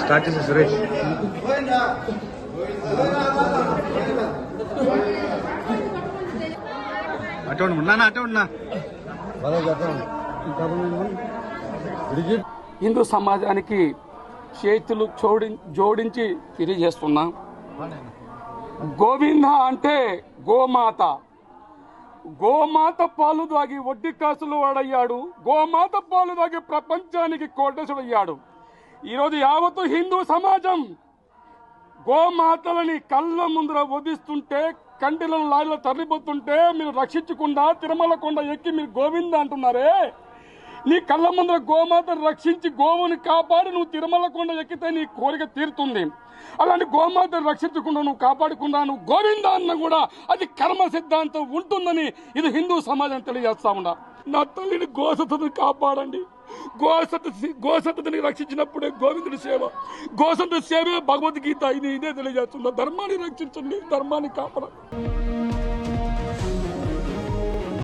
Start చేసి సురేష్ అటు ఉన్నా అటు ఉన్నా. హిందూ సమాజానికి చేతులు జోడించి తెలియజేస్తున్నా, గోవింద అంటే గోమాత. గోమాత పాలు దాగి వడ్డీ కాసులు వాడయ్యాడు. గోమాత పాలు దాగి ప్రపంచానికి కోటేశుడయ్యాడు. ఈరోజు యావత్తు హిందూ సమాజం గోమాతలని కళ్ళ ముందర వధిస్తుంటే, కంటిలను లారీలో తరలిపోతుంటే మీరు రక్షించకుండా తిరుమల కొండ ఎక్కి మీరు గోవింద అంటున్నారే. నీ కళ్ళ ముందర గోమాతను రక్షించి గోవుని కాపాడి నువ్వు తిరుమల కొండ ఎక్కితే నీ కోరిక తీరుతుంది. అలాంటి గోమాతను రక్షించకుండా నువ్వు కాపాడకుండా నువ్వు గోవింద అన్న కూడా అది కర్మ సిద్ధాంతం ఉంటుందని ఇది హిందూ సమాజం తెలియజేస్తా ఉన్నా. నా తల్లిని గోసతను కాపాడండి. గోసతని రక్షించినప్పుడే గోవిందుడి సేవ, గోసత సేవే భగవద్గీత. ఇదే తెలియజేస్తున్నా. ధర్మాన్ని రక్షించండి, ధర్మాన్ని కాపాడండి.